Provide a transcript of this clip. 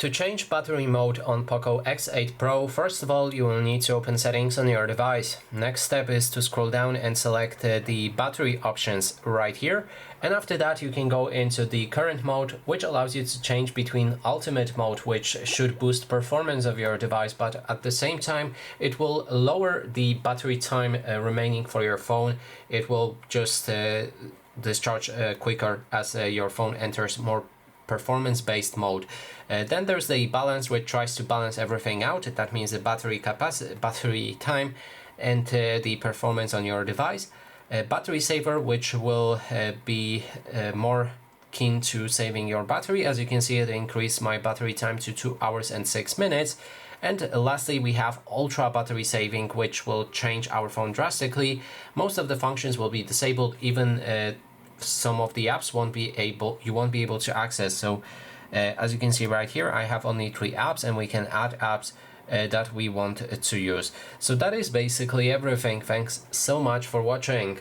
To change battery mode on POCO X8 Pro, first of all, you will need to open settings on your device. Next step is to scroll down and select the battery options right here. And after that, you can go into the current mode, which allows you to change between ultimate mode, which should boost performance of your device, but at the same time, it will lower the battery time remaining for your phone. It will just discharge quicker as your phone enters more performance-based mode. Then there's the balance, which tries to balance everything out. That means the battery capacity, battery time, and the performance on your device. Battery saver, which will be more keen to saving your battery. As you can see, it increased my battery time to 2 hours and 6 minutes. And lastly, we have ultra battery saving, which will change our phone drastically. Most of the functions will be disabled, even some of the apps you won't be able to access. So as you can see right here, I have only 3 apps, and we can add apps that we want to use. So that is basically everything. Thanks so much for watching.